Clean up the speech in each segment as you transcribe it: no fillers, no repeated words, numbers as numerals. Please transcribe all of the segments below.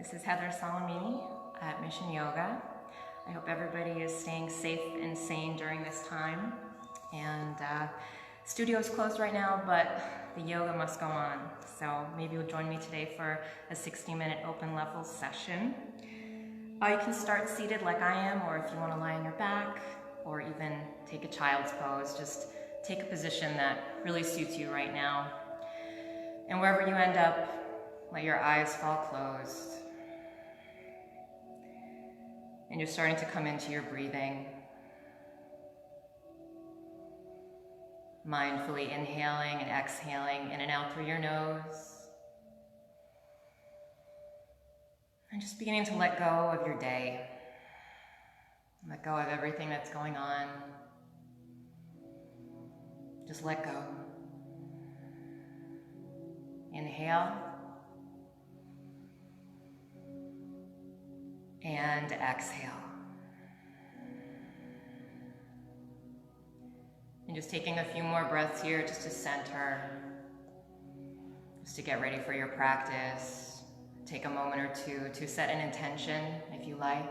This is Heather Solimini at Mission Yoga. I hope everybody is staying safe and sane during this time. And studio is closed right now, but the yoga must go on. So maybe you'll join me today for a 60-minute open level session. You can start seated like I am, or if you want to lie on your back, or even take a child's pose. Just take a position that really suits you right now. And wherever you end up, let your eyes fall closed. And you're starting to come into your breathing. Mindfully inhaling and exhaling in and out through your nose. And just beginning to let go of your day. Let go of everything that's going on. Just let go. Inhale. And exhale. And just taking a few more breaths here just to center, just to get ready for your practice. Take a moment or two to set an intention if you like.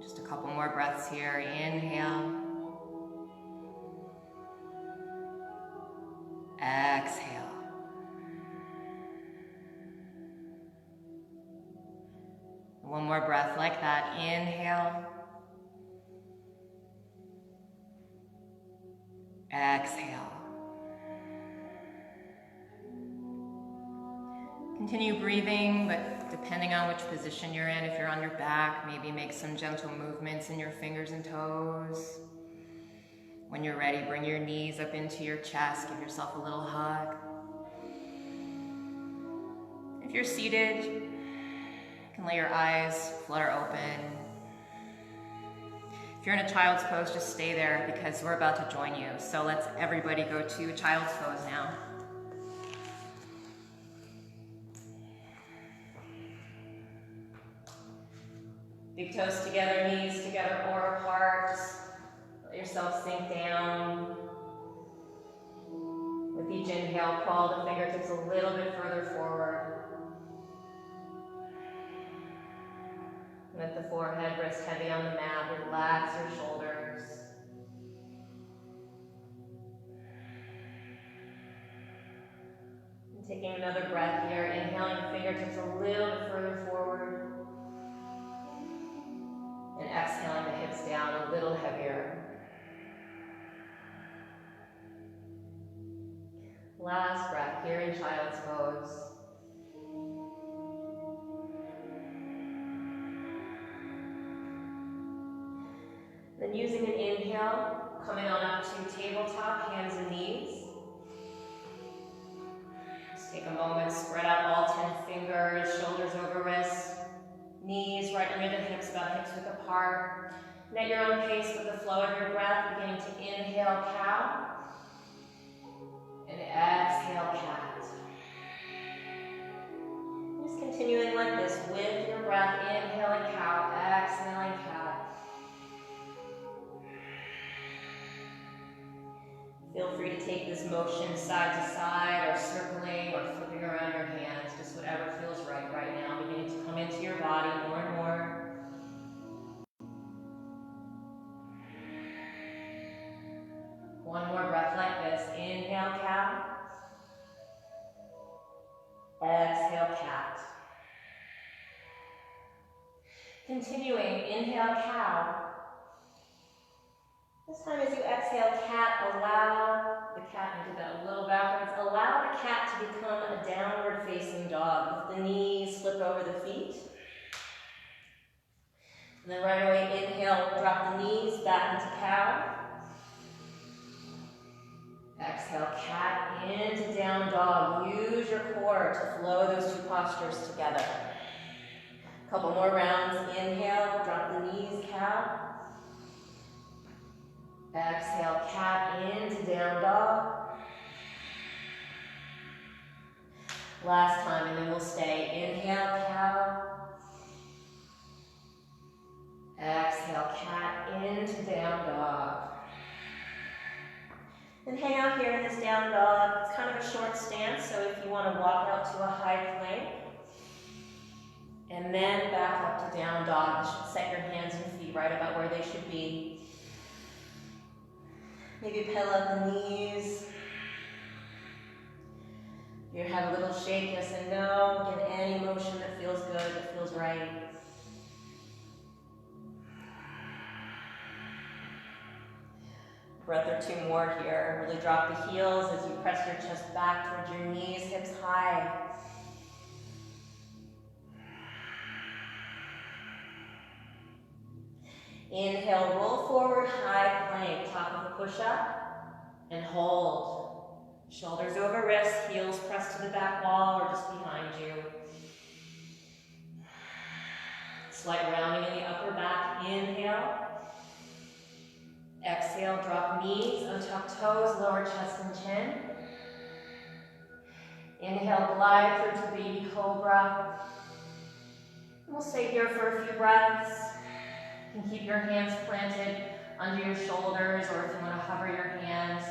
Just a couple more breaths here. Inhale. Exhale. One more breath like that. Inhale. Exhale. Continue breathing, but depending on which position you're in, if you're on your back, maybe make some gentle movements in your fingers and toes. When you're ready, bring your knees up into your chest, give yourself a little hug. If you're seated, you can let your eyes flutter open. If you're in a child's pose, just stay there because we're about to join you. So let's everybody go to child's pose now. Big toes together, knees together or apart. Let yourself sink down. With each inhale, crawl the fingertips a little bit further forward. Let the forehead rest heavy on the mat. Relax your shoulders. And taking another breath here, inhaling the fingertips a little bit further forward. And exhaling the hips down a little heavier. Last breath here in child's pose. Then using an inhale, coming on up to tabletop, hands and knees. Just take a moment, spread out all 10 fingers, shoulders over wrists, knees right under the hips, about hips width apart. And at your own pace with the flow of your breath, beginning to inhale, cow. And exhale, cat. Just continuing like this with your breath, inhaling cow, exhaling cat. Feel free to take this motion side to side or circling or flipping around your hands, just whatever feels right now, beginning to come into your body more and more. One more breath like this. Inhale, cow. Exhale, cat. Continuing, inhale, cow. This time as you exhale, cat, allow the cat, and do that a little backwards, allow the cat to become a downward facing dog. With the knees flip over the feet. And then right away, inhale, drop the knees back into cow. Exhale, cat into down dog. Use your core to flow those two postures together. A couple more rounds. Inhale, drop the knees, cow. Exhale, cat into down dog. Last time, and then we'll stay. Inhale, cow. Exhale, cat into down dog. And hang out here in this down dog. It's kind of a short stance, so if you want to walk out to a high plank, and then back up to down dog, you should set your hands and feet right about where they should be. Maybe pedal up the knees. You have a little shake, yes and no. Get any motion that feels good, that feels right. Breath or two more here. Really drop the heels as you press your chest back towards your knees, hips high. Inhale, roll forward, high plank, top of the push-up, and hold. Shoulders over wrists, heels pressed to the back wall or just behind you. Slight rounding in the upper back, inhale. Exhale, drop knees, untuck toes, lower chest and chin. Inhale, glide through to baby cobra. We'll stay here for a few breaths. You can keep your hands planted under your shoulders, or if you want to hover your hands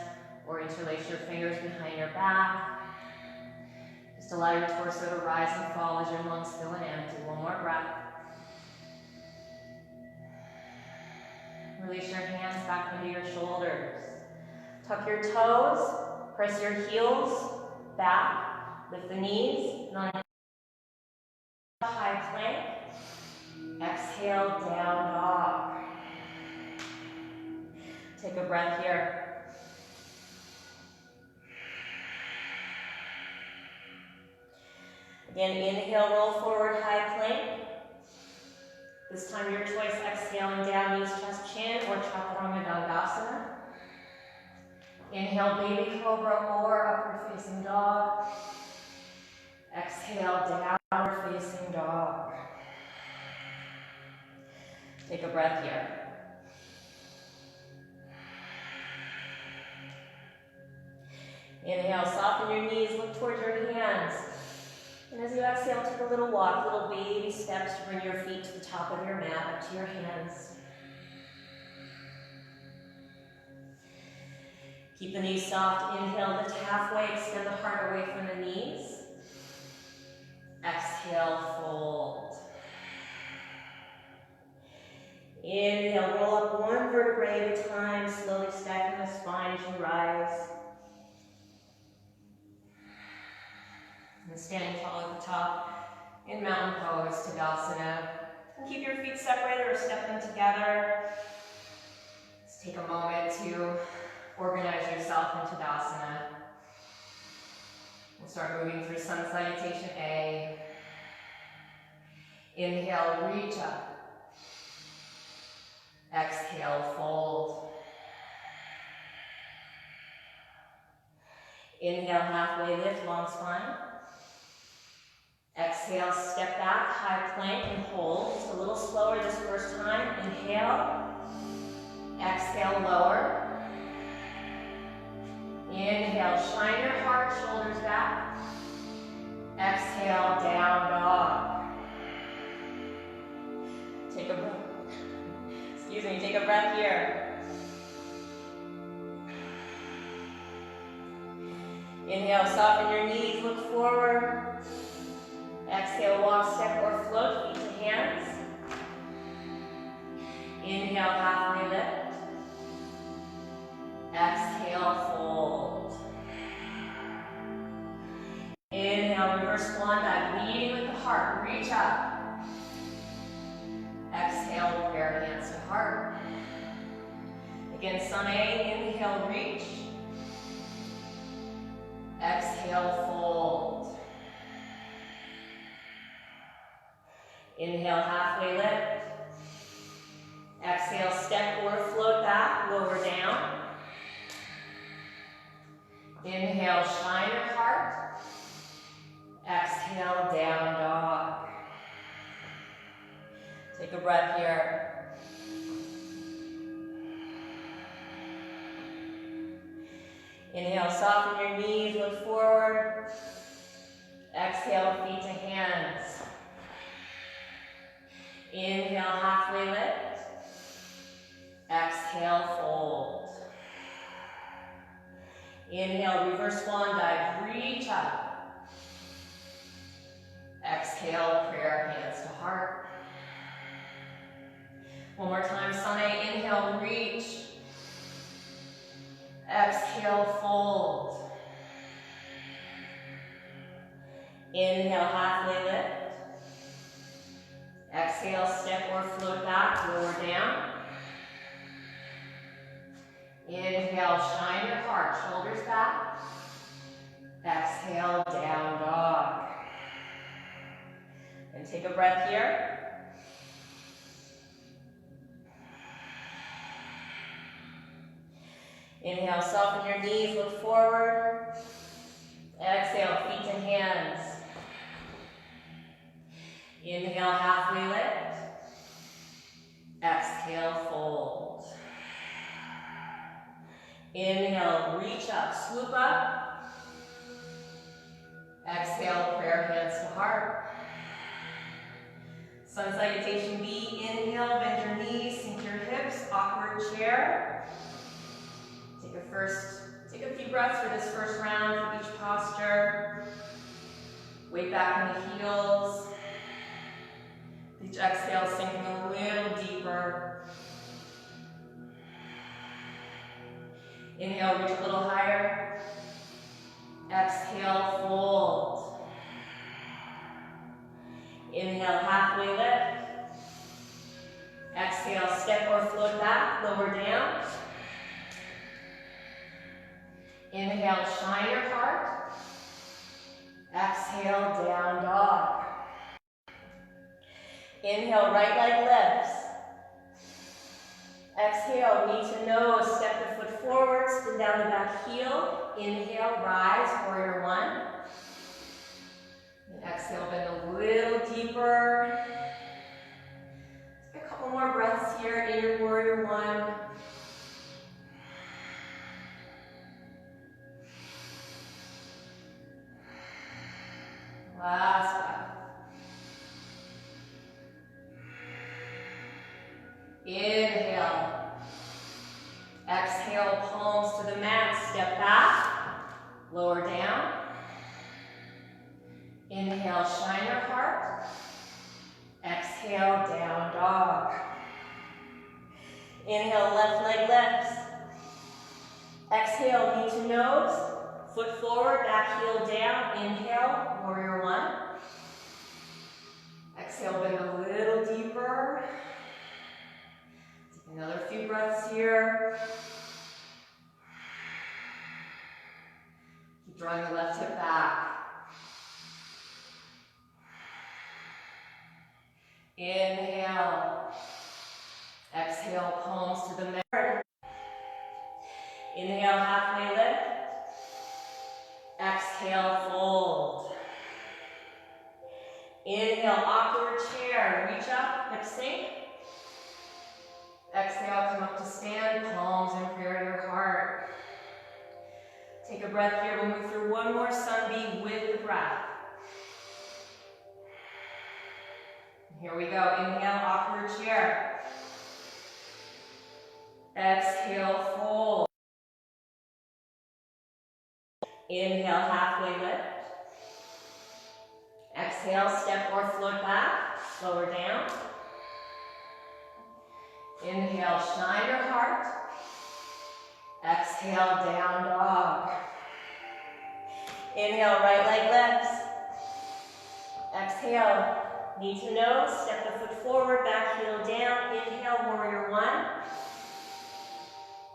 or interlace your fingers behind your back. Just allow your torso to rise and fall as your lungs fill and empty. One more breath. Release your hands back under your shoulders. Tuck your toes, press your heels back, lift the knees, high plank. Exhale, down dog. Take a breath here. Again, inhale, roll forward, high plank. This time your choice, exhaling down, knees, chest, chin, or chaturanga dandasana. Inhale, baby cobra or upward facing dog. Exhale, downward facing dog. Take a breath here. Inhale, soften your knees, look towards your hands. And as you exhale, take a little walk, little baby steps to bring your feet to the top of your mat, up to your hands. Keep the knees soft. Inhale, lift halfway, extend the heart away from the knees. Exhale, fold. Inhale, roll up one vertebrae at a time, slowly stacking the spine as you rise. And standing tall at the top in mountain pose, Tadasana. And keep your feet separated or step them together. Just take a moment to organize yourself in Tadasana. We'll start moving through Sun Salutation A. Inhale, reach up. Exhale, fold. Inhale, halfway lift, long spine. Exhale, step back, high plank and hold. Just a little slower this first time. Inhale. Exhale, lower. Inhale, shine your heart, shoulders back. Exhale, down dog. Take a breath. Take a breath here. Inhale, soften your knees, look forward. Exhale, walk, step, or float, feet to hands. Inhale, halfway lift. Exhale, fold. Inhale, reverse swan dive, leading with the heart, reach up. Exhale, prayer hands to heart. Again, Sun A, inhale, reach. Exhale, fold. Inhale, halfway lift. Exhale, step or float back, lower down. Inhale, shine your heart. Exhale, down dog. Take a breath here. Inhale, soften your knees, look forward. Exhale, feet to hands. Inhale, halfway lift. Exhale, fold. Inhale, reverse swan dive, reach up. Exhale, prayer, hands to heart. One more time, Sane, inhale, reach. Exhale, fold. Inhale, halfway lift. Exhale, step or float back, lower down. Inhale, shine your heart, shoulders back. Exhale, down dog. And take a breath here. Inhale, soften your knees, look forward. Exhale, feet to hands. Inhale, halfway lift. Exhale, fold. Inhale, reach up, swoop up. Exhale, prayer hands to heart. Sun salutation B, inhale, bend your knees, sink your hips, awkward chair. Take a few breaths for this first round for each posture. Weight back in the heels. Each exhale, sinking a little deeper. Inhale, reach a little higher. Exhale, fold. Inhale, halfway lift. Exhale, step or float back, lower down. Inhale, shine your heart. Exhale, down dog. Inhale, right leg lifts. Exhale, knee to nose, step the foot forward, spin down the back heel. Inhale, rise, warrior one. And exhale, bend a little deeper. Take a couple more breaths here in your warrior one. Last breath. Inhale. Exhale, palms to the mat, step back, lower down. Inhale, shine your heart. Exhale, down dog. Inhale, left leg lifts. Exhale, knee to nose. Foot forward, back heel down. Inhale, warrior one. Exhale, bend a little deeper. Take another few breaths here. Keep drawing the left hip back. Inhale. Exhale, palms to the mat. Inhale, halfway lift. Exhale, fold. Inhale, awkward chair. Reach up, hip sink. Exhale, come up to stand, palms in prayer to your heart. Take a breath here. We'll move through one more sun B with the breath. Here we go. Inhale, awkward chair. Exhale, fold. Inhale, halfway lift. Exhale, step or float back, lower down. Inhale, shine your heart. Exhale, down dog. Inhale, right leg lifts. Exhale, knee to nose, step the foot forward, back heel down. Inhale, warrior one.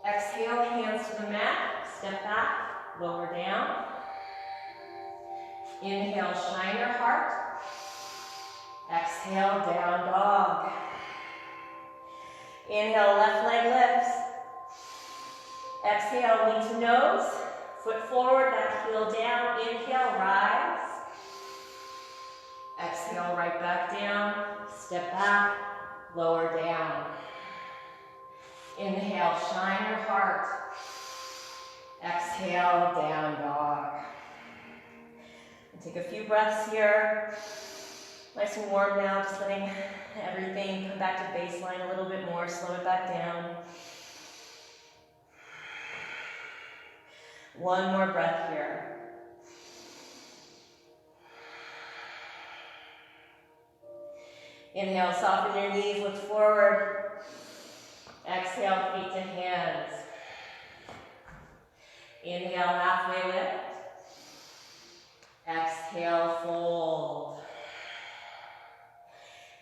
Exhale, hands to the mat, step back. Lower down. Inhale, shine your heart. Exhale, down dog. Inhale, left leg lifts. Exhale, knee to nose. Foot forward, back heel down. Inhale, rise. Exhale, right back down. Step back, lower down. Inhale, shine your heart. Exhale, down dog. And take a few breaths here. Nice and warm now, just letting everything come back to baseline a little bit more, slow it back down. One more breath here. Inhale, soften your knees, look forward. Exhale, feet to hands. Inhale, halfway lift. Exhale, fold.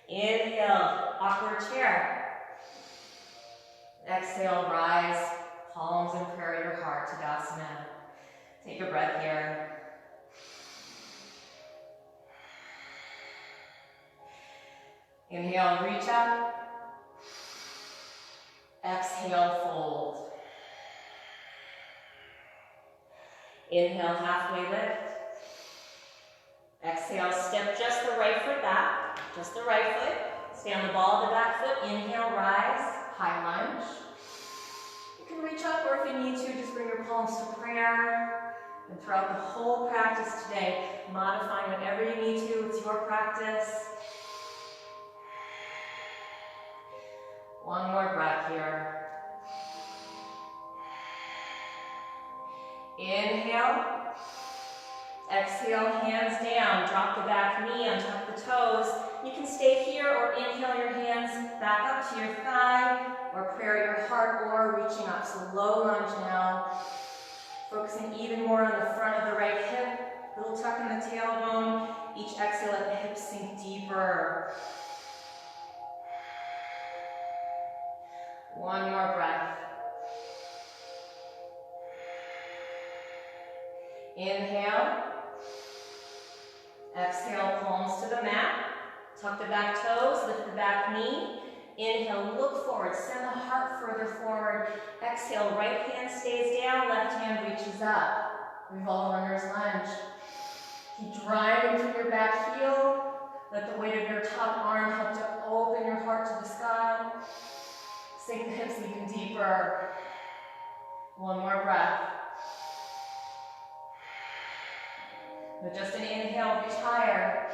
Inhale, awkward chair. Exhale, rise, palms in prayer your heart, Tadasana. Take a breath here. Inhale, reach up. Exhale, fold. Inhale, halfway lift. Exhale, step just the right foot back, just the right foot. Stay on the ball of the back foot. Inhale, rise, high lunge. You can reach up, or if you need to, just bring your palms to prayer. And throughout the whole practice today, modifying whatever you need to. It's your practice. One more breath here. Inhale. Exhale, hands down. Drop the back knee on top of the toes. You can stay here or inhale your hands back up to your thigh or prayer your heart or reaching up. So low lunge now. Focusing even more on the front of the right hip. Little tuck in the tailbone. Each exhale, let the hips sink deeper. One more breath. Inhale. Exhale, palms to the mat. Tuck the back toes, lift the back knee. Inhale, look forward, send the heart further forward. Exhale, right hand stays down, left hand reaches up. Revolve runner's lunge. Keep driving through your back heel. Let the weight of your top arm help to open your heart to the sky. Sink the hips even deeper. One more breath. With just an inhale, reach higher.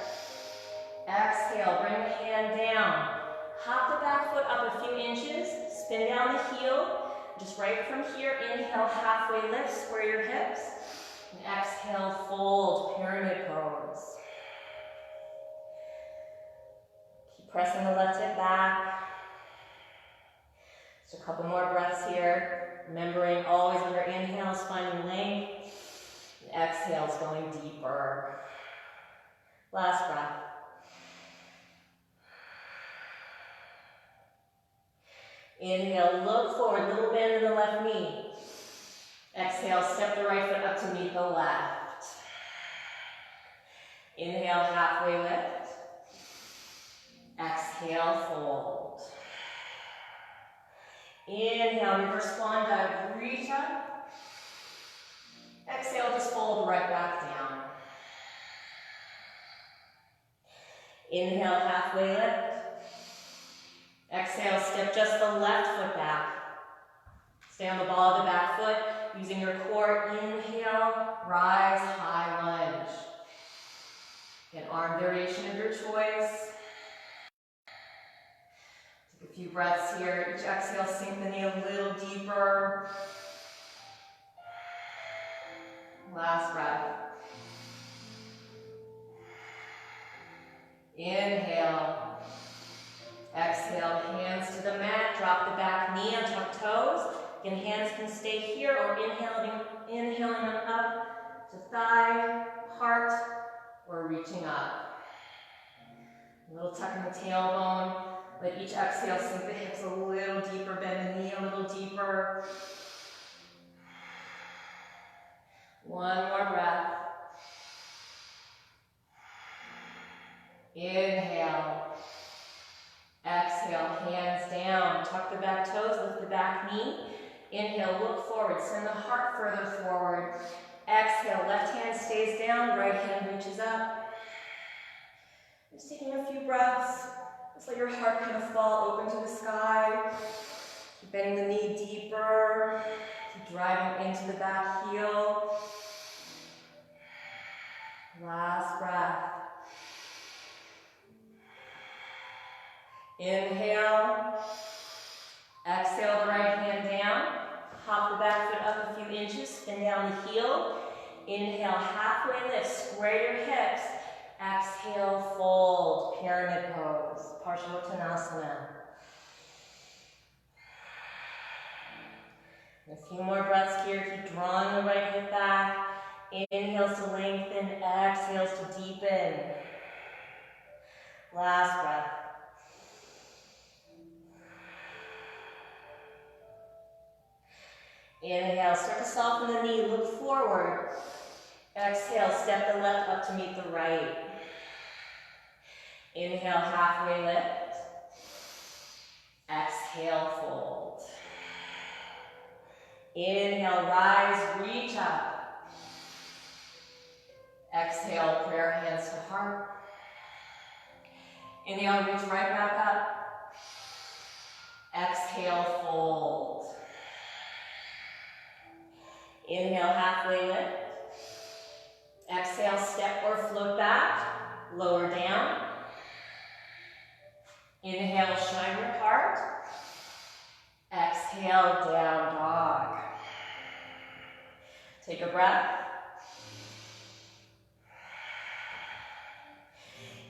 Exhale, bring the hand down. Hop the back foot up a few inches. Spin down the heel. Just right from here, inhale, halfway lift, square your hips. And exhale, fold, pyramid pose. Keep pressing the left hip back. Just a couple more breaths here. Remembering always on your inhales, finding length. And exhales, going deeper. Last breath. Inhale, look forward, little bend in the left knee. Exhale, step the right foot up to meet the left. Inhale, halfway lift. Exhale, fold. Inhale, reverse swan dive, reach up. Exhale, just fold right back down. Inhale, halfway lift. Exhale, step just the left foot back. Stay on the ball of the back foot, using your core. Inhale, rise, high lunge. An arm variation of your choice. Take a few breaths here. Each exhale, sink the knee a little deeper. Last breath. Inhale. Exhale, hands to the mat. Drop the back knee on top toes. Again, hands can stay here or inhaling them up to thigh, heart, or reaching up. A little tuck in the tailbone. Let each exhale sink the hips a little deeper, bend the knee a little deeper. One more breath. Inhale. Exhale, hands down. Tuck the back toes, lift the back knee. Inhale, look forward, send the heart further forward. Exhale, left hand stays down, right hand reaches up. Just taking a few breaths. Just let your heart kind of fall open to the sky. Keep bending the knee deeper. Keep driving into the back heel. Last breath. Inhale. Exhale the right hand down. Hop the back foot up a few inches, spin down the heel. Inhale, halfway lift, square your hips. Exhale, fold, pyramid pose, Parsvottanasana. A few more breaths here, keep drawing the right hip back. Inhales to lengthen, exhales to deepen. Last breath. Inhale, start to soften the knee, look forward. Exhale, step the left up to meet the right. Inhale, halfway lift. Exhale, fold. Inhale, rise, reach up. Exhale, prayer hands to heart. Inhale, reach right back up. Exhale, fold. Inhale, halfway lift. Exhale, step or float back, lower down. Inhale, shine your heart. Exhale, down dog. Take a breath.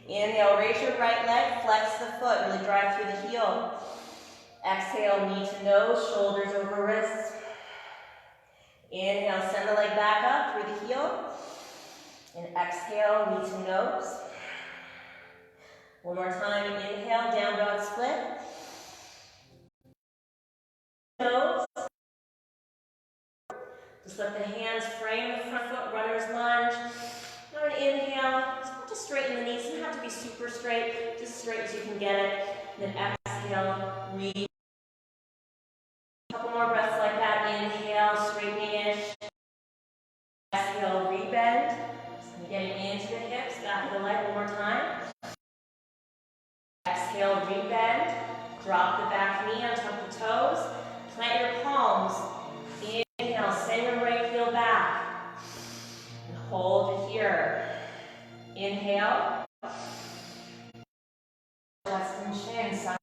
Inhale, raise your right leg, flex the foot, really drive through the heel. Exhale, knee to nose, shoulders over wrists. Inhale, send the leg back up through the heel. And exhale, knee to nose. One more time, inhale, down dog split. Nose. Just let the hands frame the front foot, runner's lunge. Now an inhale, start to straighten the knees. It doesn't have to be super straight, just as straight as you can get it. Then exhale, reach. A couple more breaths like that. Inhale, straightening-ish. Exhale, rebend. Just getting into the hips, back of the leg one more time. Exhale, rebend. Drop the back knee on top of the toes. Plant your palms. Inhale, send your right heel back. And hold it here. Inhale. Chest and chin, side.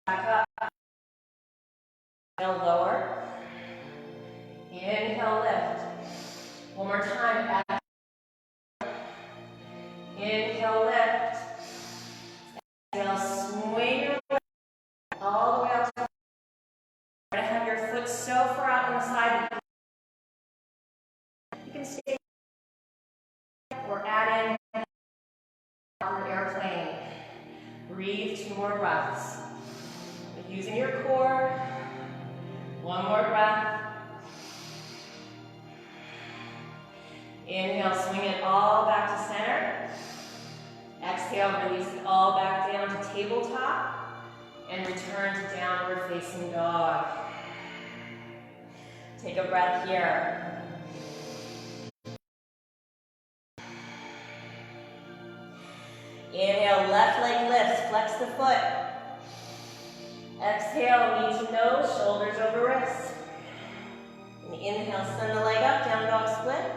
Back up. Inhale, lower. Inhale, lift. One more time. Inhale, lift. Exhale, swing your leg all the way out to the try to have your foot so far out on the side that you can stay or add in on the airplane. Breathe 2 more breaths. Using your core. One more breath. Inhale, swing it all back to center. Exhale, release it all back down to tabletop. And return to downward facing dog. Take a breath here. Inhale, left leg lifts, flex the foot. Exhale, knee to nose, shoulders over wrists. And inhale, send the leg up, down dog split.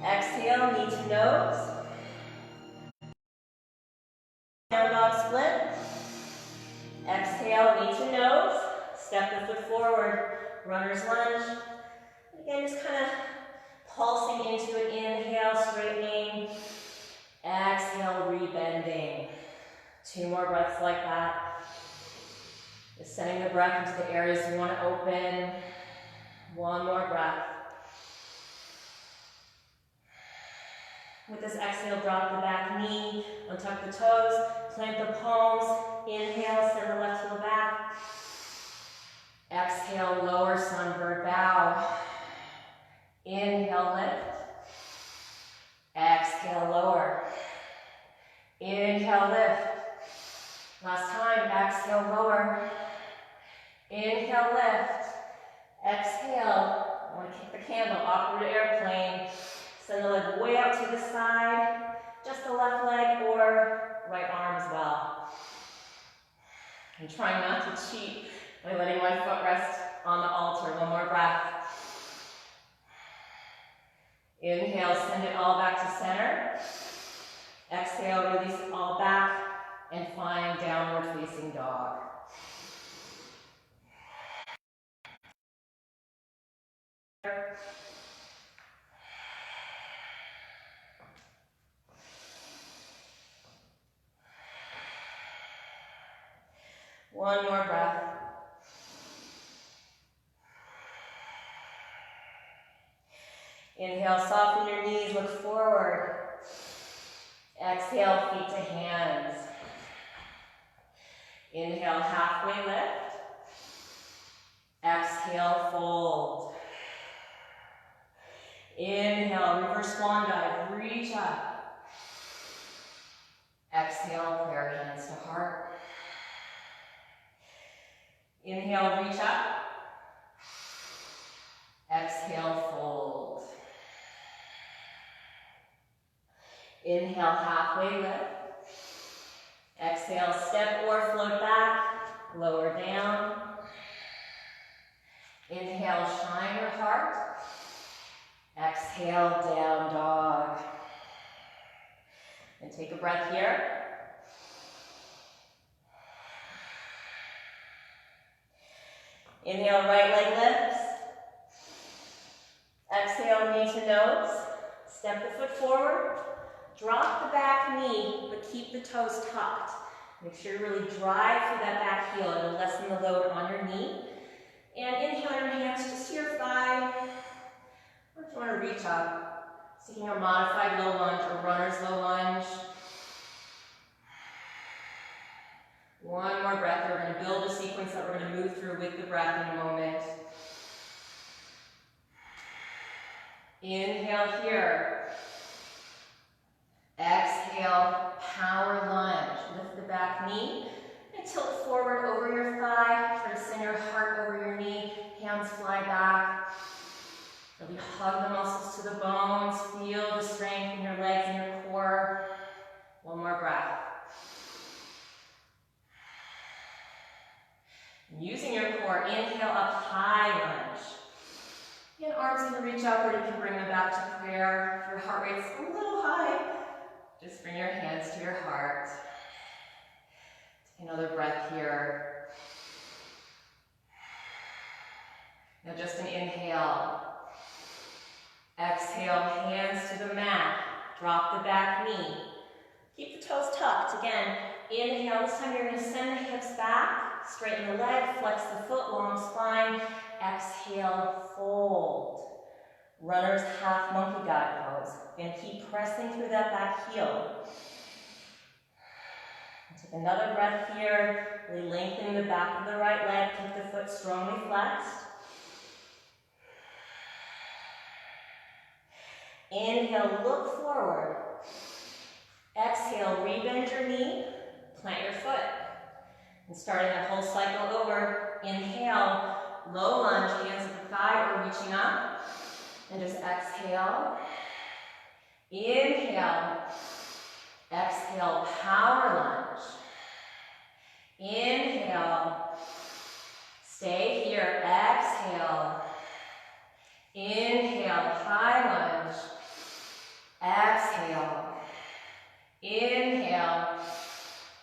Exhale, knee to nose. Down dog split. Exhale, knee to nose. Step the foot forward, runner's lunge. Again, just kind of pulsing into it. Inhale, straightening. Exhale, rebending. 2 more breaths like that. Just sending the breath into the areas you want to open. 1 more breath. With this exhale, drop the back knee, untuck the toes, plant the palms. Inhale, send the left heel back. Exhale, lower sunbird bow. Inhale, lift. Exhale, lower. Inhale, lift. Last time, exhale, lower. Inhale, lift. Exhale, I want to kick the candle, awkward airplane. Send the leg way out to the side, just the left leg or right arm as well. I'm trying not to cheat by letting my foot rest on the altar. 1 more breath. Inhale, send it all back to center. Exhale, release it all back and find downward facing dog. One more breath. Inhale, soften your knees, look forward. Exhale, feet to hands. Inhale, halfway lift. Exhale, fold. Inhale, reverse swan dive, reach up. Exhale, prayer hands to heart. Inhale, reach up. Exhale, fold. Inhale, halfway lift. Exhale, step or float back, lower down. Inhale, shine your heart. Exhale, down dog. And take a breath here. Inhale, right leg lifts. Exhale, knee to nose. Step the foot forward. Drop the back knee, but keep the toes tucked. Make sure you really drive through that back heel. It'll lessen the load on your knee. And inhale your hands just to your thigh. Or if you want to reach up, taking a modified low lunge or runner's low lunge. One more breath. We're going to build a sequence that we're going to move through with the breath in a moment. Inhale here. Exhale, power lunge. Lift the back knee and tilt forward over your thigh. Try to send your heart over your knee. Hands fly back. Really hug the muscles to the bones. Feel the strength in your legs and your core. One more breath. Using your core, inhale up, high lunge. And arms can reach upward. You can bring them back to prayer. If your heart rate's a little high, just bring your hands to your heart. Take another breath here. Now just an inhale. Exhale, hands to the mat. Drop the back knee. Keep the toes tucked. Again, inhale. This time you're going to send the hips back. Straighten the leg. Flex the foot. Long spine. Exhale, fold. Runner's half monkey god pose. You're going to keep pressing through that back heel. Take another breath here. Really lengthen the back of the right leg. Keep the foot strongly flexed. Inhale, look forward. Exhale, rebend your knee. Plant your foot. And starting that whole cycle over, inhale, low lunge, hands at the thigh or reaching up. And just exhale. Inhale. Exhale, power lunge. Inhale. Stay here. Exhale. Inhale, high lunge. Exhale. Inhale.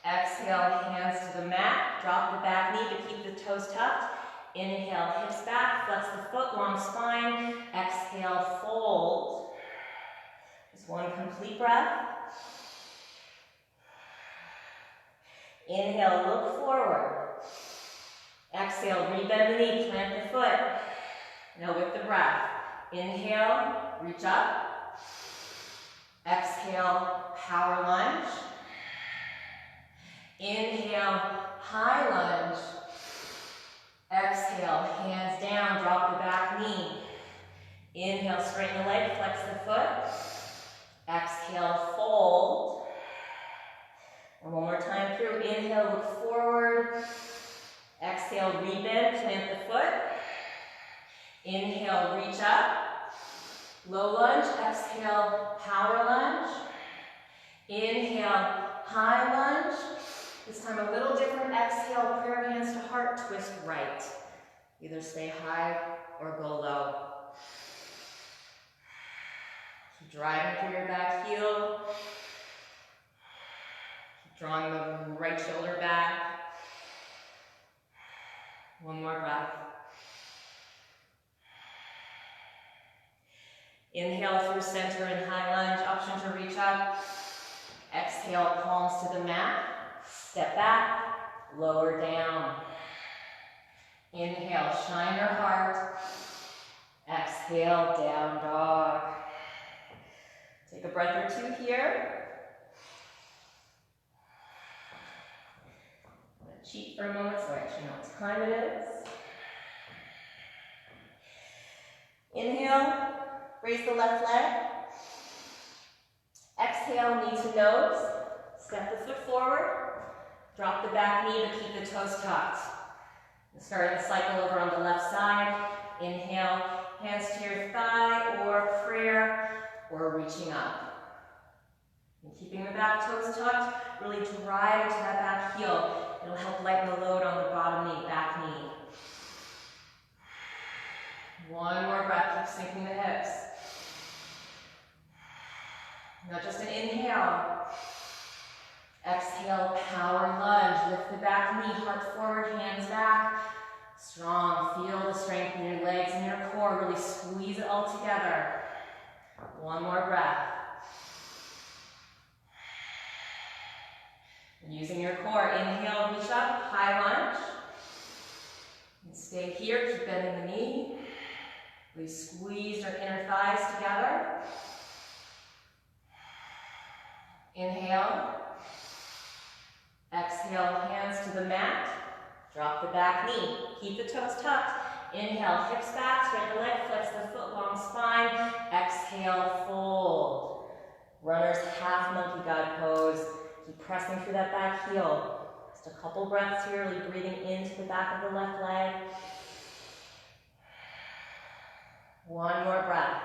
Exhale, hands to the mat. Drop the back knee, but keep the toes tucked. Inhale, hips back, flex the foot, long spine. Exhale, fold. Just one complete breath. Inhale, look forward. Exhale, rebend the knee, plant the foot. Now with the breath. Inhale, reach up. Exhale, power lunge. Inhale, high lunge. Exhale, hands down, drop the back knee. Inhale, straighten the leg, flex the foot. Exhale, fold. And one more time through. Inhale, look forward. Exhale, rebend, plant the foot. Inhale, reach up. Low lunge, exhale, power lunge. Inhale, high lunge. This time a little different. Exhale, prayer hands to heart, twist right. Either stay high or go low. Keep driving through your back heel. Keep drawing the right shoulder back. One more breath. Inhale through center and high lunge, option to reach up. Exhale, palms to the mat. Step back, lower down. Inhale, shine your heart. Exhale, down dog. Take a breath or two here. I'm going to cheat for a moment so I actually know what time it is. Inhale, raise the left leg. Exhale, knee to nose. Step the foot forward. Drop the back knee, but keep the toes tucked. Starting the cycle over on the left side. Inhale, hands to your thigh or prayer or reaching up. And keeping the back toes tucked, really drive into that back heel. It'll help lighten the load on the bottom knee, back knee. One more breath, keep sinking the hips. Now just an inhale. Exhale, power lunge. Lift the back knee, heart forward, hands back. Strong, feel the strength in your legs and your core. Really squeeze it all together. One more breath. And using your core, inhale, reach up, high lunge. And stay here, keep bending the knee. We squeeze our inner thighs together. Inhale. Exhale, hands to the mat. Drop the back knee. Keep the toes tucked. Inhale, hips back, straighten the leg, flex the foot, long spine. Exhale, fold. Runner's half monkey god pose. Keep pressing through that back heel. Just a couple breaths here, really breathing into the back of the left leg. One more breath.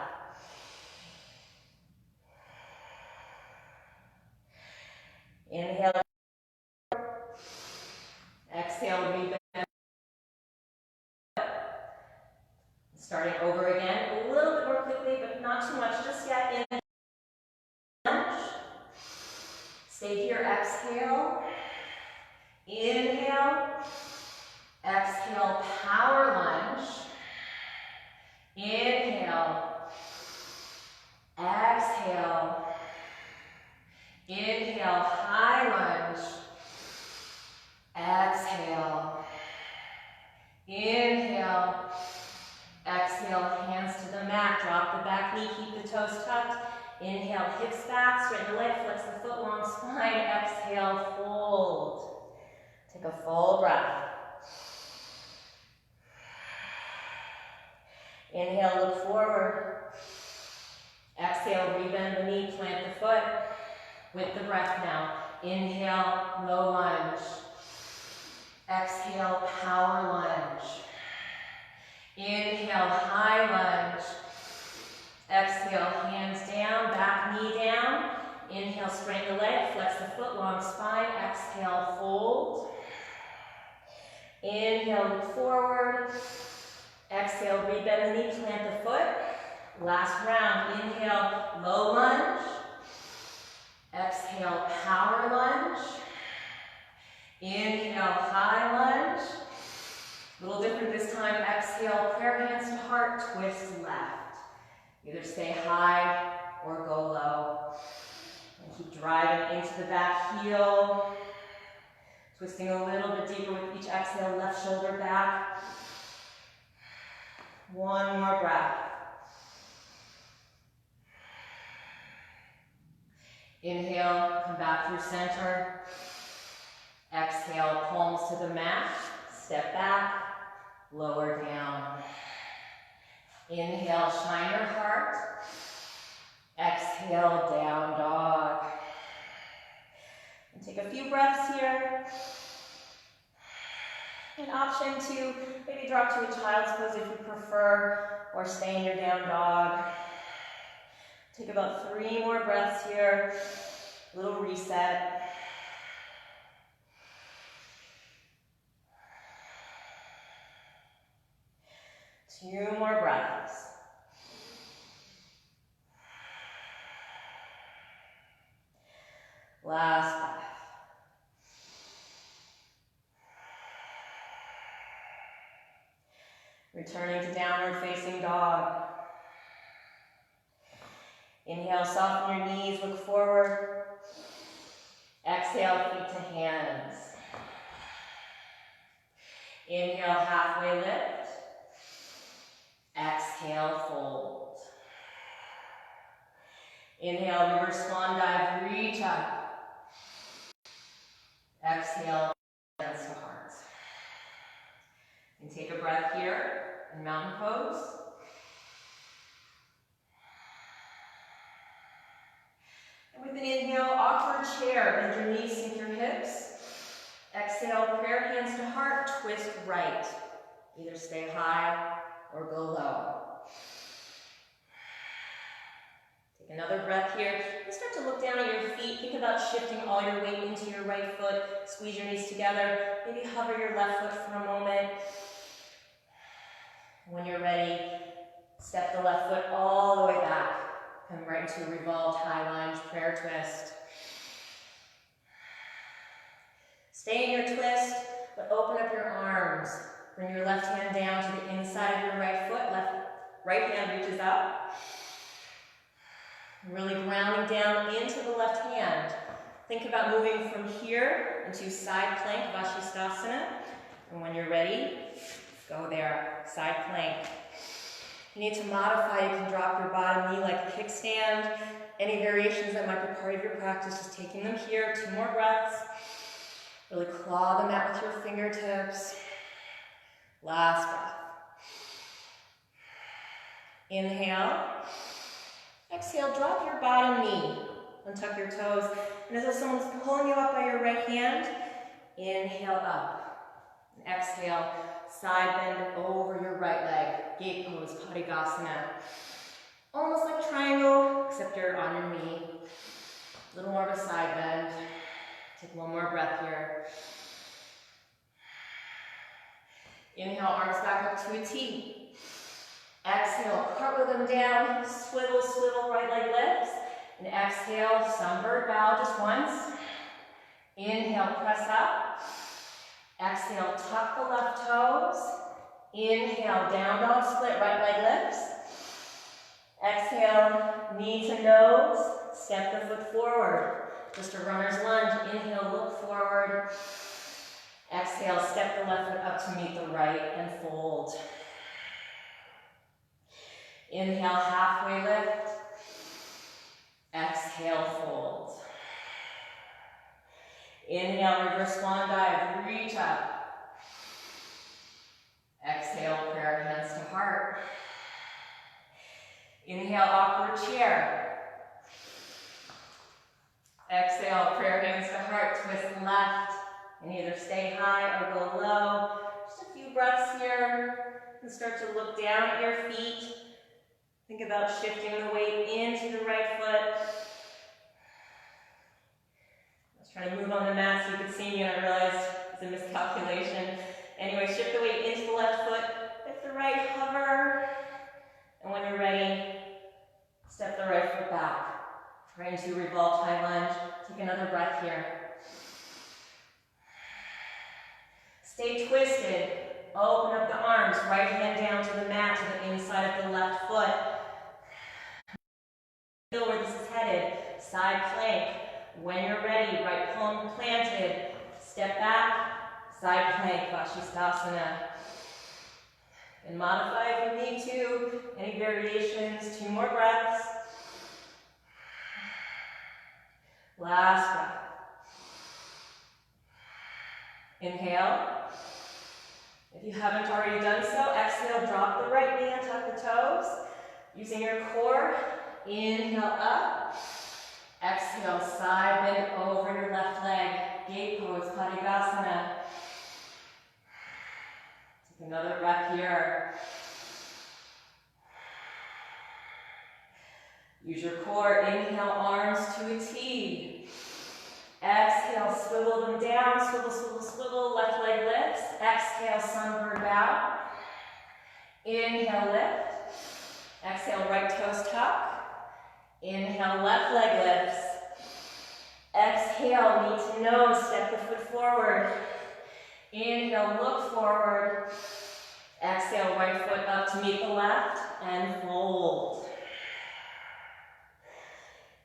Inhale. Exhale, rebend. Starting over again, a little bit more quickly, but not too much just yet. Lunge. Stay here, exhale. Inhale. Exhale, power lunge. Inhale. Exhale. Inhale, high lunge. Exhale. Inhale. Exhale, hands to the mat. Drop the back knee, keep the toes tucked. Inhale, hips back, straighten the leg, flex the foot, long spine. Exhale, fold. Take a full breath. Inhale, look forward. Exhale, rebend the knee, plant the foot. With the breath now. Inhale, low lunge. Exhale, power lunge. Inhale, high lunge. Exhale, hands down, back knee down. Inhale, straighten the leg, flex the foot, long spine. Exhale, fold. Inhale, look forward. Exhale, rebend the knee, plant the foot. Last round. Inhale, low lunge. Exhale, power lunge. Inhale, high lunge. A little different this time. Exhale, prayer hands to heart, twist left. Either stay high or go low. And keep driving into the back heel. Twisting a little bit deeper with each exhale, left shoulder back. One more breath. Inhale, come back through center. Exhale, palms to the mat. Step back, lower down. Inhale, shine your heart. Exhale, down dog. And take a few breaths here. An option to maybe drop to a child's pose if you prefer, or stay in your down dog. Take about 3 more breaths here. Little reset. Two more breaths. Last breath. Returning to downward facing dog. Inhale, soften your knees, look forward. Exhale, feet to hands. Inhale, halfway lift. Exhale, fold. Inhale, reverse swan dive, reach up. Exhale, hands to heart. And take a breath here in mountain pose. And with an inhale, awkward chair, bend your knees, sink your hips. Exhale, prayer hands to heart, twist right. Either stay high or go low. Take another breath here. And start to look down at your feet. Think about shifting all your weight into your right foot. Squeeze your knees together. Maybe hover your left foot for a moment. When you're ready, step the left foot all the way back. Come right into a revolved high lunge, prayer twist. Stay in your twist, but open up your arms. Bring your left hand down to the inside of your right foot. Right hand reaches up. Really grounding down into the left hand. Think about moving from here into side plank, Vashisthasana. And when you're ready, go there, side plank. If you need to modify, you can drop your bottom knee like a kickstand. Any variations that might be part of your practice, just taking them here. 2 more breaths. Really claw the mat with your fingertips. Last breath. Inhale. Exhale, drop your bottom knee. Untuck your toes. And as though someone's pulling you up by your right hand, inhale up. And exhale, side bend over your right leg. Gate pose, Padidasana. Almost like triangle, except you're on your knee. A little more of a side bend. Take one more breath here. Inhale, arms back up to a T. Exhale, cartwheel them down, swivel, swivel, right leg lifts. And exhale, sunbird bow just once. Inhale, press up. Exhale, tuck the left toes. Inhale, down dog split, right leg lifts. Exhale, knee to nose, step the foot forward. Just a runner's lunge. Inhale, look forward. Exhale, step the left foot up to meet the right and fold. Inhale, halfway lift. Exhale, fold. Inhale, reverse swan dive, reach up. Exhale, prayer hands to heart. Inhale, awkward chair. Exhale, prayer hands to heart, twist left. And either stay high or go low. Just a few breaths here. And start to look down at your feet. Think about shifting the weight into the right foot. I was trying to move on the mat so you could see me, and I realized it's a miscalculation. Anyway, shift the weight into the left foot. Lift the right, hover. And when you're ready, step the right foot back. Right into revolved high lunge. Take another breath here. Stay twisted. Open up the arms. Right hand down to the mat, to the inside of the left foot. Feel where this is headed. Side plank. When you're ready, right palm planted. Step back. Side plank, Vashisthasana. And modify if you need to. Any variations. 2 more breaths. Last breath. Inhale. If you haven't already done so, exhale, drop the right knee and tuck the toes. Using your core, inhale up. Exhale, side bend over your left leg. Gate pose, Padidasana. Take another breath here. Use your core, inhale, arms to a T. Exhale, swivel them down, swivel, swivel, swivel, left leg lifts. Exhale, sunbird bow. Inhale, lift. Exhale, right toes tuck. Inhale, left leg lifts. Exhale, knee to nose, step the foot forward. Inhale, look forward. Exhale, right foot up to meet the left and fold.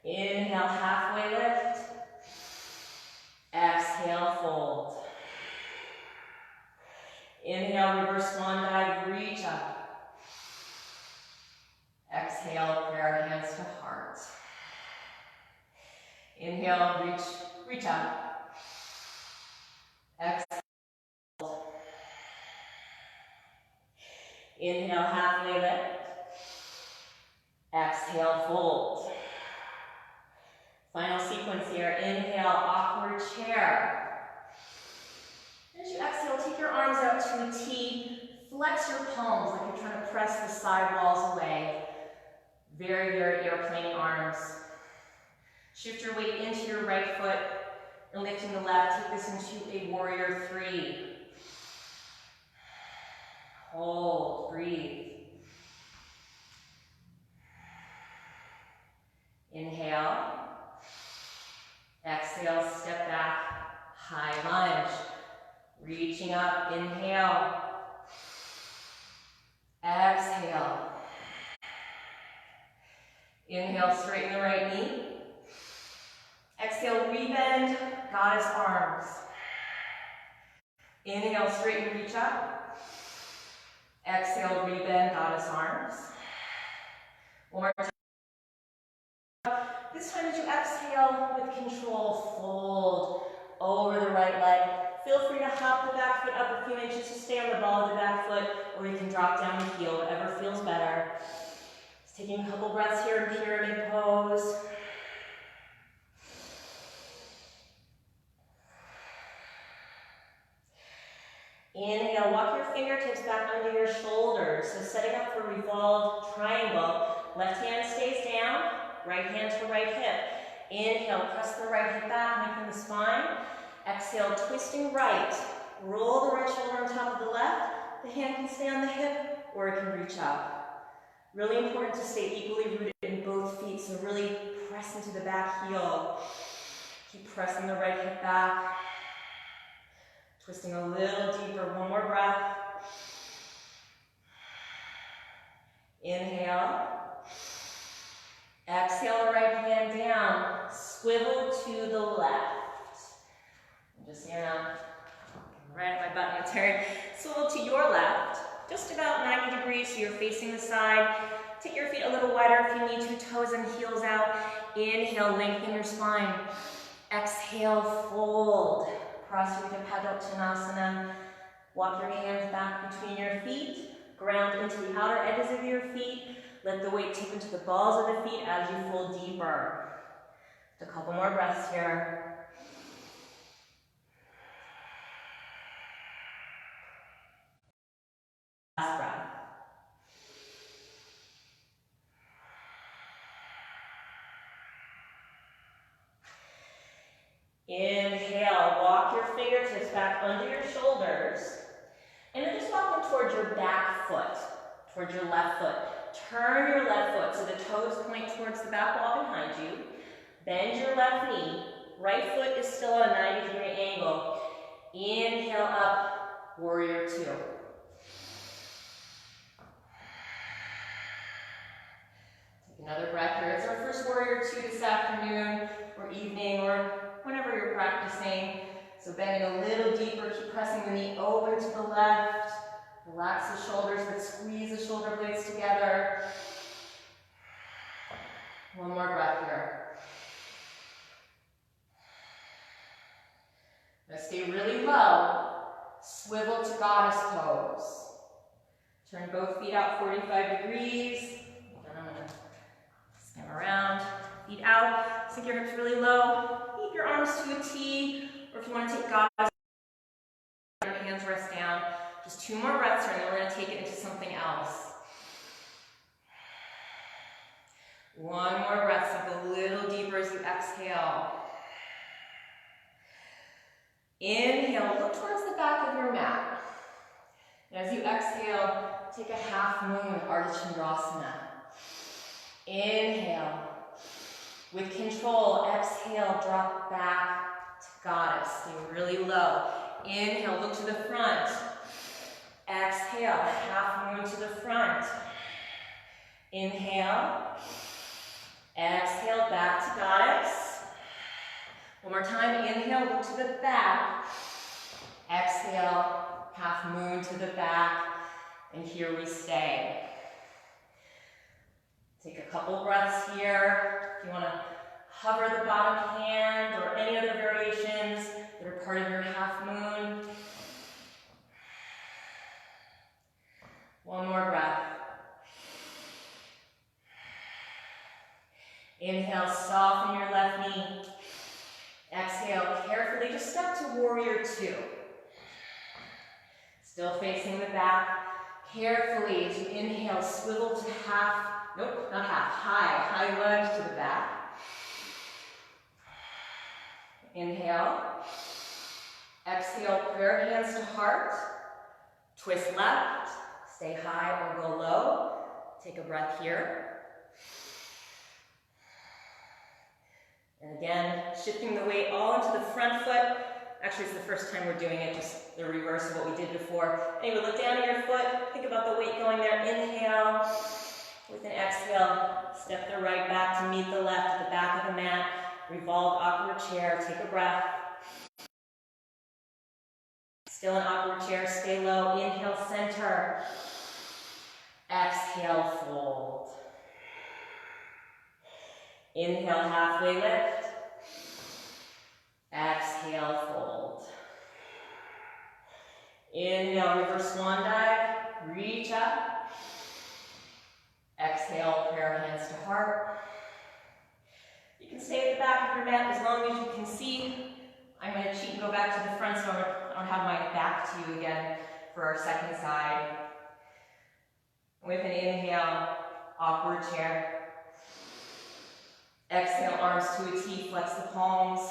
Inhale, halfway lift. Exhale, fold. Inhale, reverse swan dive, reach up. Exhale, prayer hands to heart. Inhale, reach up. Exhale. Inhale, halfway lift. Exhale, fold. Final sequence here. Inhale, awkward chair. As you exhale, take your arms out to a T. Flex your palms like you're trying to press the side walls away. Very, very airplane arms. Shift your weight into your right foot and lifting the left. Take this into a warrior three. Hold, breathe. Inhale. Exhale, step back, high lunge. Reaching up, inhale. Exhale. Inhale, straighten the right knee. Exhale, rebend, goddess arms. Inhale, straighten, reach up. Exhale, rebend, goddess arms. One more time. This time as you exhale, with control, fold over the right leg. Feel free to hop the back foot up a few inches to stay on the ball of the back foot, or you can drop down the heel, whatever feels better. Just taking a couple breaths here in pyramid pose. Inhale, walk your fingertips back under your shoulders. So setting up for revolved triangle. Left hand stays down, right hand to right hip. Inhale, press the right hip back, lengthen the spine. Exhale, twisting right. Roll the right shoulder on top of the left. The hand can stay on the hip, or it can reach up. Really important to stay equally rooted in both feet, so really press into the back heel. Keep pressing the right hip back. Twisting a little deeper, one more breath. Inhale. Exhale the right hand down. Swivel to the left. Just, right at my butt, I'm turn. Swivel to your left. Just about 90 degrees, so you're facing the side. Take your feet a little wider if you need to, toes and heels out. Inhale, lengthen your spine. Exhale, fold. Prasarita Padottanasana. Walk your hands back between your feet. Ground into the outer edges of your feet. Let the weight tip into the balls of the feet as you fold deeper. Just a couple more breaths here. Last breath. Inhale, walk your fingertips back under your shoulders. And then just walk them towards your back foot, towards your left foot. Turn your left foot so the toes point towards the back wall behind you. Bend your left knee. Right foot is still on a 90-degree angle. Inhale up, warrior two. Take another breath here. It's our first warrior two this afternoon or evening or whenever you're practicing. So bending a little deeper, keep pressing the knee open to the left. Relax the shoulders, but squeeze the shoulder blades together. One more breath here. Now stay really low. Swivel to goddess pose. Turn both feet out 45 degrees. Then I'm going to spin around. Feet out. Sink your hips really low. Keep your arms to a T. Or if you want to take goddess, your hands rest down. Just two more breaths here, and then we're going to take it into something else. One more breath, sink a little deeper as you exhale. Inhale, look towards the back of your mat. And as you exhale, take a half moon, Ardha Chandrasana. Inhale. With control, exhale, drop back to goddess. Stay really low. Inhale, look to the front. Exhale, half moon to the front. Inhale. Exhale, back to goddess. One more time, inhale, look to the back. Exhale, half moon to the back, and here we stay. Take a couple breaths here. If you want to hover the bottom hand or any other variations that are part of your half moon. One more breath. Inhale, soften your left knee. Exhale, carefully just step to warrior two. Still facing the back. Carefully, as you inhale, swivel to half, nope, not half, high lunge to the back. Inhale. Exhale, prayer hands to heart. Twist left, stay high or go low. Take a breath here. And again, shifting the weight all into the front foot. Actually, it's the first time we're doing it, just the reverse of what we did before. Anyway, look down at your foot. Think about the weight going there. Inhale. With an exhale, step the right back to meet the left at the back of the mat. Revolve awkward chair. Take a breath. Still in awkward chair. Stay low. Inhale, center. Exhale, fold. Inhale, halfway lift. Exhale, fold. Inhale, reverse swan dive. Reach up. Exhale, prayer hands to heart. You can stay at the back of your mat as long as you can see. I'm going to cheat and go back to the front so I don't have my back to you again for our second side. With an inhale, awkward chair. Exhale, arms to a T, flex the palms.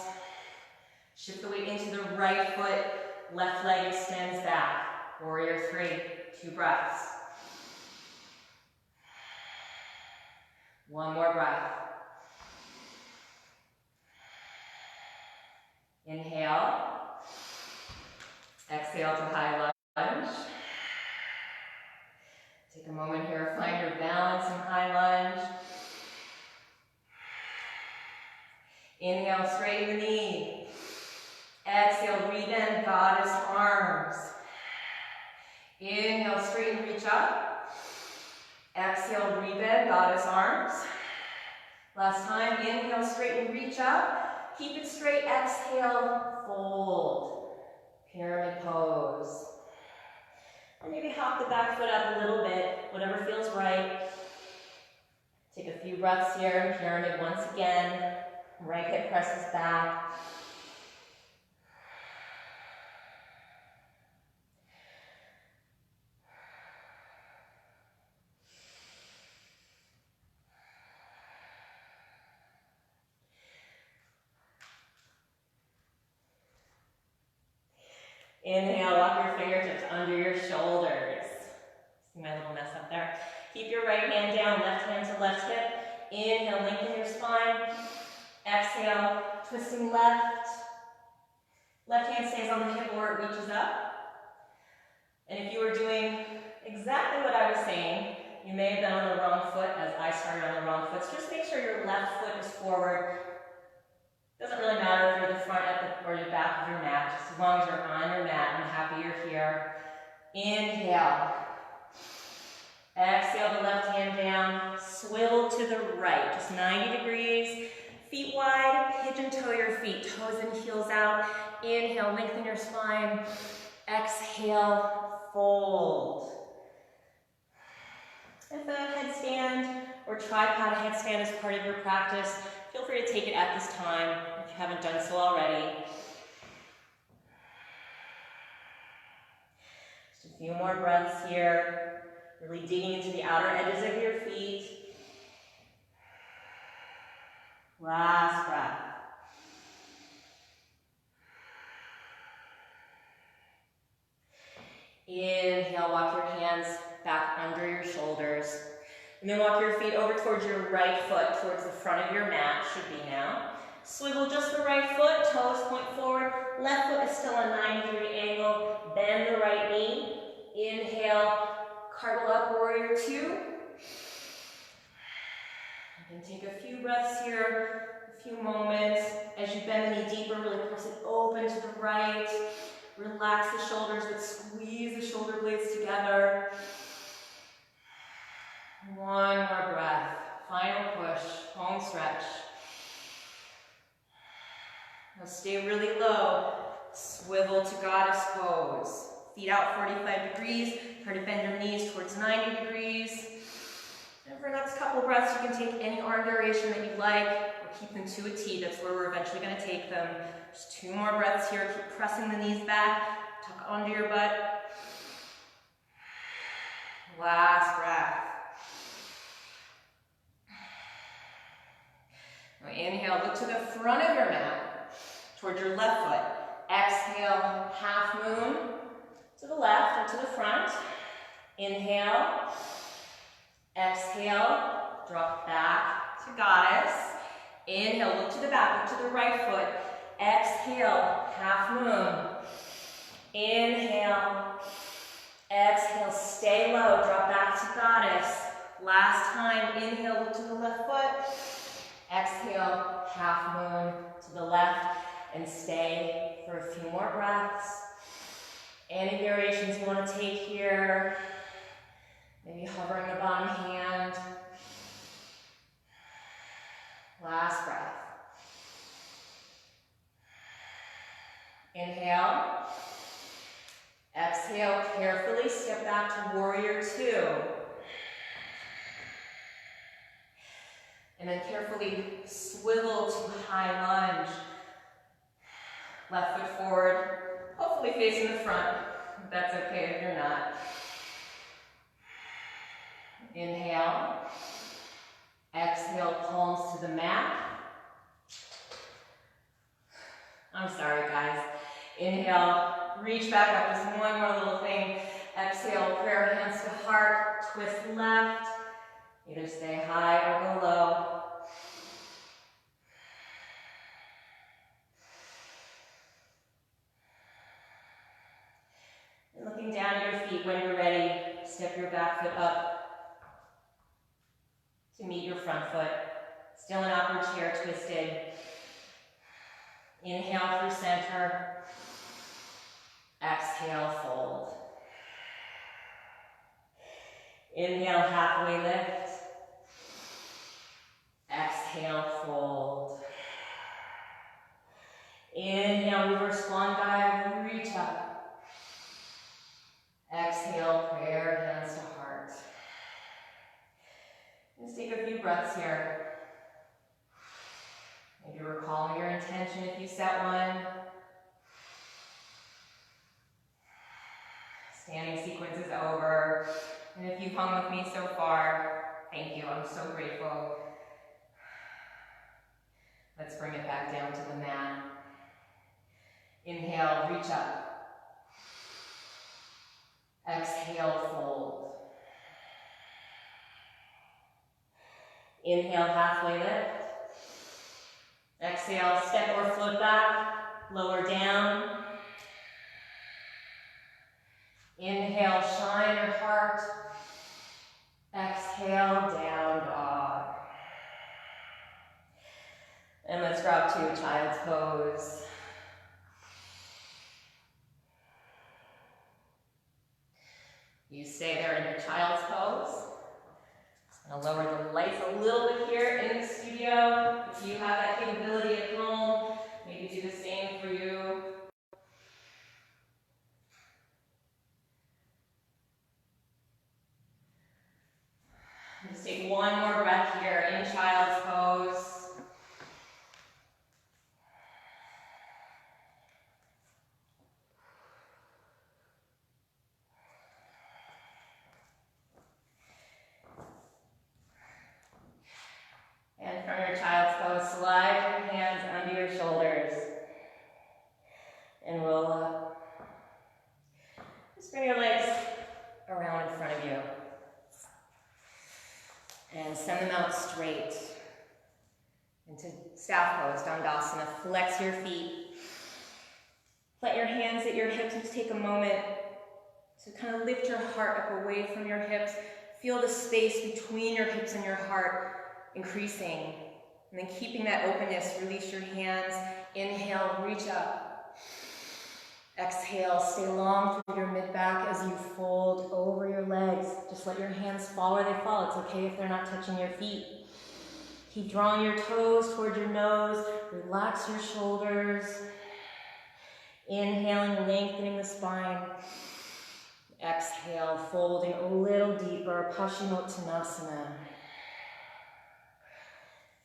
Shift the weight into the right foot, left leg extends back. Warrior three, 2 breaths. One more breath. Inhale. Exhale to high lunge. Take a moment here, find your balance in high lunge. Inhale, straighten the knee. Exhale, rebend, goddess arms. Inhale, straighten, reach up. Exhale, rebend, goddess arms. Last time, inhale, straighten, reach up. Keep it straight, exhale, fold. Pyramid pose. And maybe hop the back foot up a little bit, whatever feels right. Take a few breaths here, pyramid once again. Right hip presses back. Inhale, walk your fingertips under your shoulders. See my little mess up there. Keep your right hand down, left hand to left hip. Inhale, lengthen your spine. Exhale, twisting left. Left hand stays on the hip or it reaches up. And if you were doing exactly what I was saying, you may have been on the wrong foot as I started on the wrong foot. So just make sure your left foot is forward. Doesn't really matter if you're the front or the back of your mat, just as long as you're on your mat. I'm happy you're here. Inhale. Exhale the left hand down. Swivel to the right, just 90 degrees. Feet wide, pigeon toe your feet, toes and heels out. Inhale, lengthen your spine. Exhale, fold. If a headstand or tripod headstand is part of your practice, feel free to take it at this time if you haven't done so already. Just a few more breaths here. Really digging into the outer edges of your feet. Last breath. Inhale, walk your hands back under your shoulders. And then walk your feet over towards your right foot, towards the front of your mat, should be now. Swivel just the right foot, toes point forward. Left foot is still a 90-degree angle. Bend the right knee. Inhale, cartwheel up, warrior two. You can take a few breaths here, a few moments. As you bend the knee deeper, really press it open to the right. Relax the shoulders, but squeeze the shoulder blades together. One more breath. Final push, home stretch. Now stay really low. Swivel to goddess pose. Feet out 45 degrees. Try to bend your knees towards 90 degrees. And for the next couple breaths, you can take any arm variation that you like, or keep them to a T. That's where we're eventually going to take them. Just 2 more breaths here. Keep pressing the knees back. Tuck onto your butt. Last breath. Now inhale, look to the front of your mat, towards your left foot. Exhale, half moon to the left or to the front. Inhale. Exhale, drop back to goddess. Inhale, look to the back, look to the right foot. Exhale, half moon. Inhale. Exhale, stay low, drop back to goddess. Last time, inhale, look to the left foot. Exhale, half moon to the left, and stay for a few more breaths. Any variations you want to take here, maybe hovering the bottom hand. Last breath. Inhale. Exhale, carefully step back to warrior 2. And then carefully swivel to high lunge. Left foot forward, hopefully facing the front. That's okay if you're not. Inhale. Exhale, palms to the mat. I'm sorry, guys. Inhale, reach back up. Just one more little thing. Exhale, prayer hands to heart. Twist left. Either stay high or go low. And looking down at your feet when you're ready, step your back foot up to meet your front foot. Still in upward chair, twisted. Inhale through center. Exhale, fold. Inhale, halfway lift. Exhale, fold. Inhale, reverse swan dive, reach up. Exhale, prayer, hands to heart. Just take a few breaths here. Maybe recall your intention if you set one. Standing sequence is over. And if you've hung with me so far, thank you, I'm so grateful. Let's bring it back down to the mat. Inhale, reach up. Exhale, fold. Inhale, halfway lift. Exhale, step or float back, lower down. Inhale, shine your heart. Exhale, down dog. And let's drop to child's pose. You stay there in your child's pose. I'll lower the lights a little bit here in the studio. If you have that capability at home, maybe do the same for you. Just take one more breath here in child's pose. And from your child's pose, slide your hands under your shoulders. And we'll just bring your legs around in front of you. And send them out straight into staff pose, Dandasana. Flex your feet. Let your hands at your hips and just take a moment to kind of lift your heart up away from your hips. Feel the space between your hips and your heart increasing. And then keeping that openness, release your hands. Inhale, reach up. Exhale, stay long through your mid-back as you fold over your legs. Just let your hands fall where they fall. It's okay if they're not touching your feet. Keep drawing your toes toward your nose. Relax your shoulders. Inhaling, lengthening the spine. Exhale, folding a little deeper, Paschimottanasana.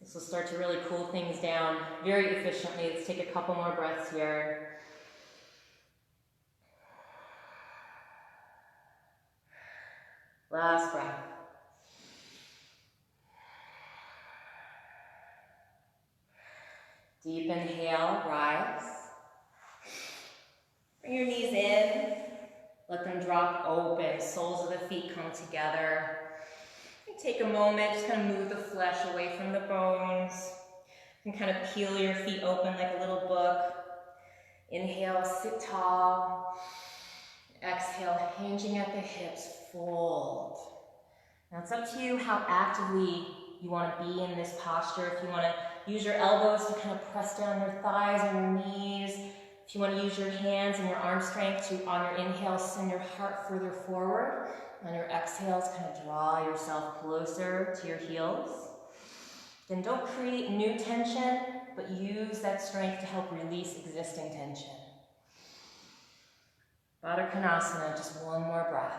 This will start to really cool things down very efficiently. Let's take a couple more breaths here. Last breath. Deep inhale, rise. Bring your knees in. Let them drop open. Soles of the feet come together. And take a moment, just kind of move the flesh away from the bones. You can kind of peel your feet open like a little book. Inhale, sit tall. Exhale, hinging at the hips, fold. Now it's up to you how actively you want to be in this posture. If you want to use your elbows to kind of press down your thighs and your knees. If you want to use your hands and your arm strength to, on your inhale, send your heart further forward. On your exhales, kind of draw yourself closer to your heels. Then don't create new tension, but use that strength to help release existing tension. Baddha Konasana, just one more breath.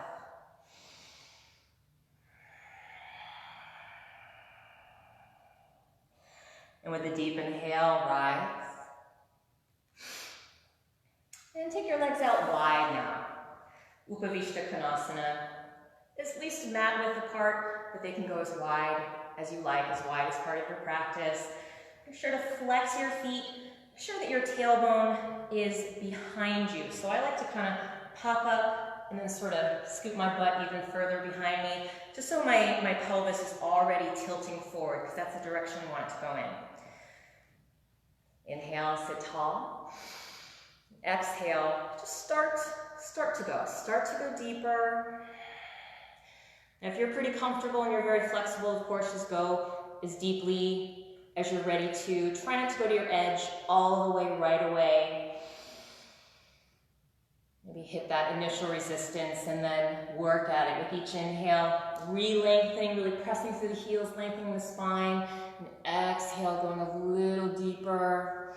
And with a deep inhale, rise. And take your legs out wide now. Upavishta Konasana. At least mat width apart, but they can go as wide as you like, as wide as part of your practice. Make sure to flex your feet. Make sure that your tailbone is behind you. So I like to kind of pop up and then sort of scoop my butt even further behind me, just so my pelvis is already tilting forward, because that's the direction we want it to go in. Inhale, sit tall. Exhale, just start to go deeper. And if you're pretty comfortable and you're very flexible, of course, just go as deeply as you're ready to. Try not to go to your edge all the way right away. Maybe hit that initial resistance and then work at it with each inhale. Re-lengthening, really pressing through the heels, lengthening the spine. And exhale, going a little deeper.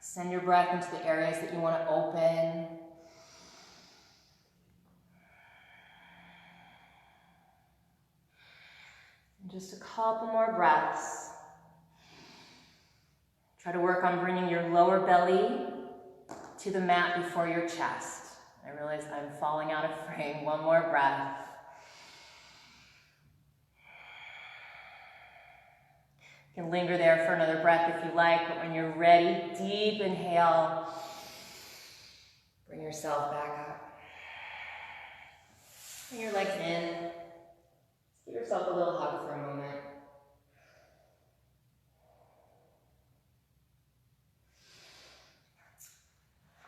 Send your breath into the areas that you want to open. And just a couple more breaths. Try to work on bringing your lower belly to the mat before your chest. I realize I'm falling out of frame. One more breath. You can linger there for another breath if you like, but when you're ready, deep inhale. Bring yourself back up. Bring your legs in. Give yourself a little hug for a moment.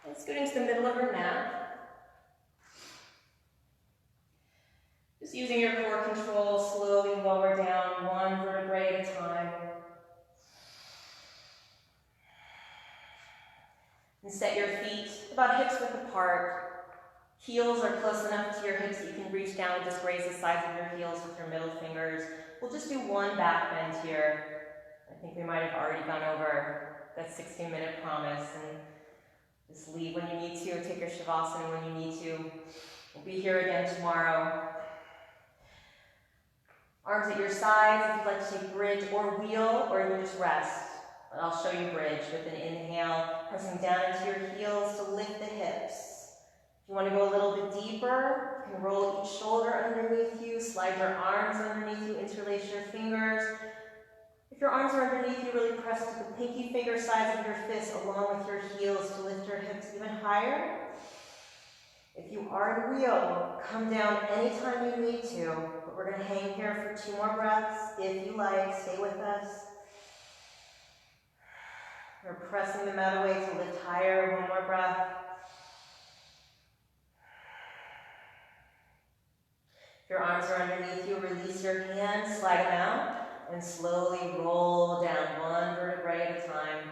And scoot into the middle of your mat. Just using your core control, slowly lower down one vertebrae at a time. And set your feet about hips width apart. Heels are close enough to your hips that you can reach down and just raise the sides of your heels with your middle fingers. We'll just do one back bend here. I think we might have already gone over that 60-minute promise. And just leave when you need to, take your Shavasana when you need to. We'll be here again tomorrow. Arms at your sides if you'd like to take bridge or wheel, or even just rest. But I'll show you bridge with an inhale, pressing down into your heels to lift the hips. If you want to go a little bit deeper, you can roll each shoulder underneath you, slide your arms underneath you, interlace your fingers. If your arms are underneath you, really press with the pinky finger sides of your fists along with your heels to lift your hips even higher. If you are in wheel, come down anytime you need to, but we're going to hang here for 2 more breaths. If you like, stay with us. We're pressing the mat away to lift higher. 1 more breath. If your arms are underneath you, release your hands, slide them out, and slowly roll down 1 vertebrae at a time.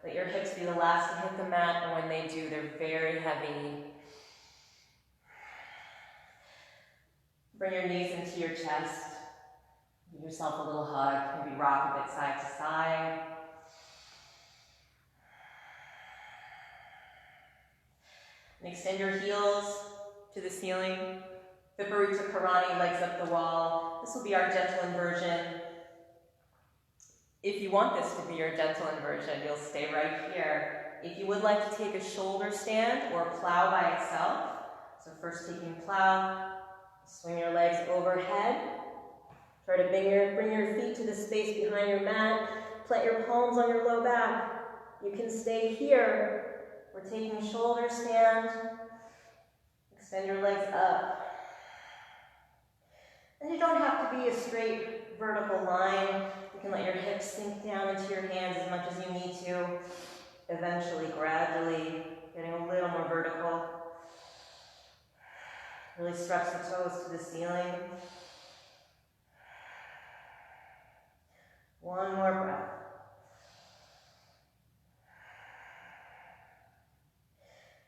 Let your hips be the last to hit the mat, and when they do, they're very heavy. Bring your knees into your chest. Give yourself a little hug. Maybe rock a bit side to side. And extend your heels to the ceiling. Viparita Karani, legs up the wall. This will be our gentle inversion. If you want this to be your gentle inversion, you'll stay right here. If you would like to take a shoulder stand or plow by itself, so first taking plow, swing your legs overhead. Try to bring your feet to the space behind your mat. Plant your palms on your low back. You can stay here. We're taking shoulder stand. Extend your legs up. And you don't have to be a straight vertical line. You can let your hips sink down into your hands as much as you need to. Eventually, gradually, getting a little more vertical. Really stretch the toes to the ceiling. One more breath.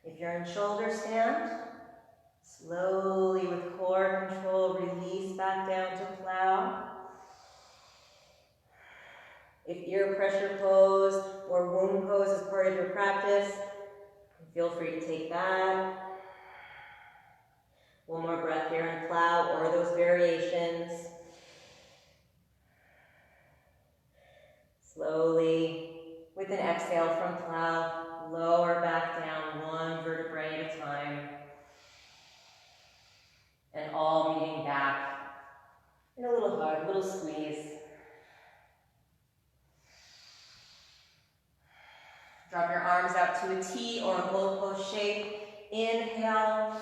If you're in shoulder stand, slowly with core control, release back down to plow. If ear pressure pose or womb pose is part of your practice, feel free to take that. One more breath here in plow or those variations. Slowly, with an exhale from plow, lower back down one vertebrae at a time. And all meeting back in a little hug, a little squeeze. Drop your arms out to a T or a goalpost shape. Inhale.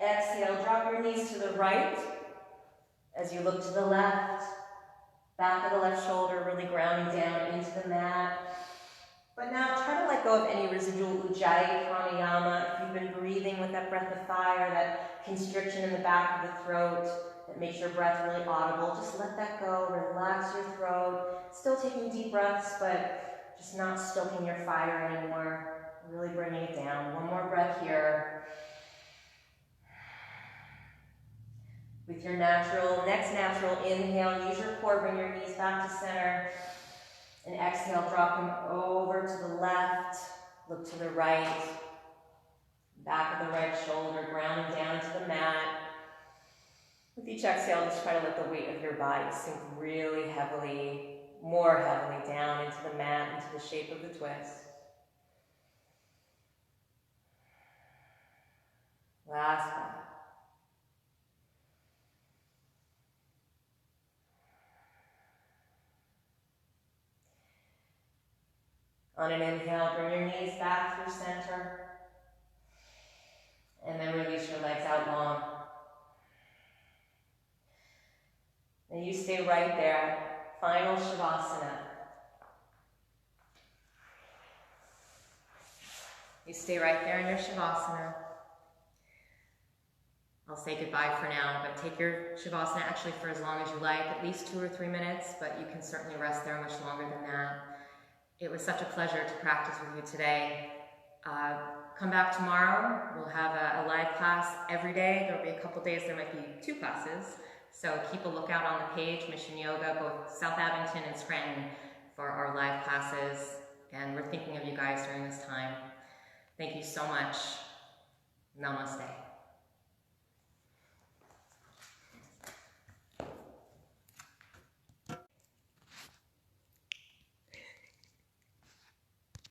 Exhale. Drop your knees to the right as you look to the left. Back of the left shoulder really grounding down into the mat. But now try to let go of any residual ujjayi pranayama. If you've been breathing with that breath of fire, that constriction in the back of the throat that makes your breath really audible, just let that go. Relax your throat. Still taking deep breaths, but just not stoking your fire anymore. Really bringing it down. One more breath here. With your next natural inhale, use your core, bring your knees back to center. And exhale, drop them over to the left, look to the right. Back of the right shoulder, grounding down to the mat. With each exhale, just try to let the weight of your body sink really heavily, more heavily down into the mat, into the shape of the twist. Last breath. On an inhale, bring your knees back through center. And then release your legs out long. And you stay right there. Final Shavasana. You stay right there in your Shavasana. I'll say goodbye for now, but take your Shavasana actually for as long as you like, at least 2 or 3 minutes, but you can certainly rest there much longer than that. It was such a pleasure to practice with you today. Come back tomorrow. We'll have a live class every day. There'll be a couple days there might be 2 classes. So keep a lookout on the page, Mission Yoga, both South Abington and Scranton, for our live classes. And we're thinking of you guys during this time. Thank you so much. Namaste.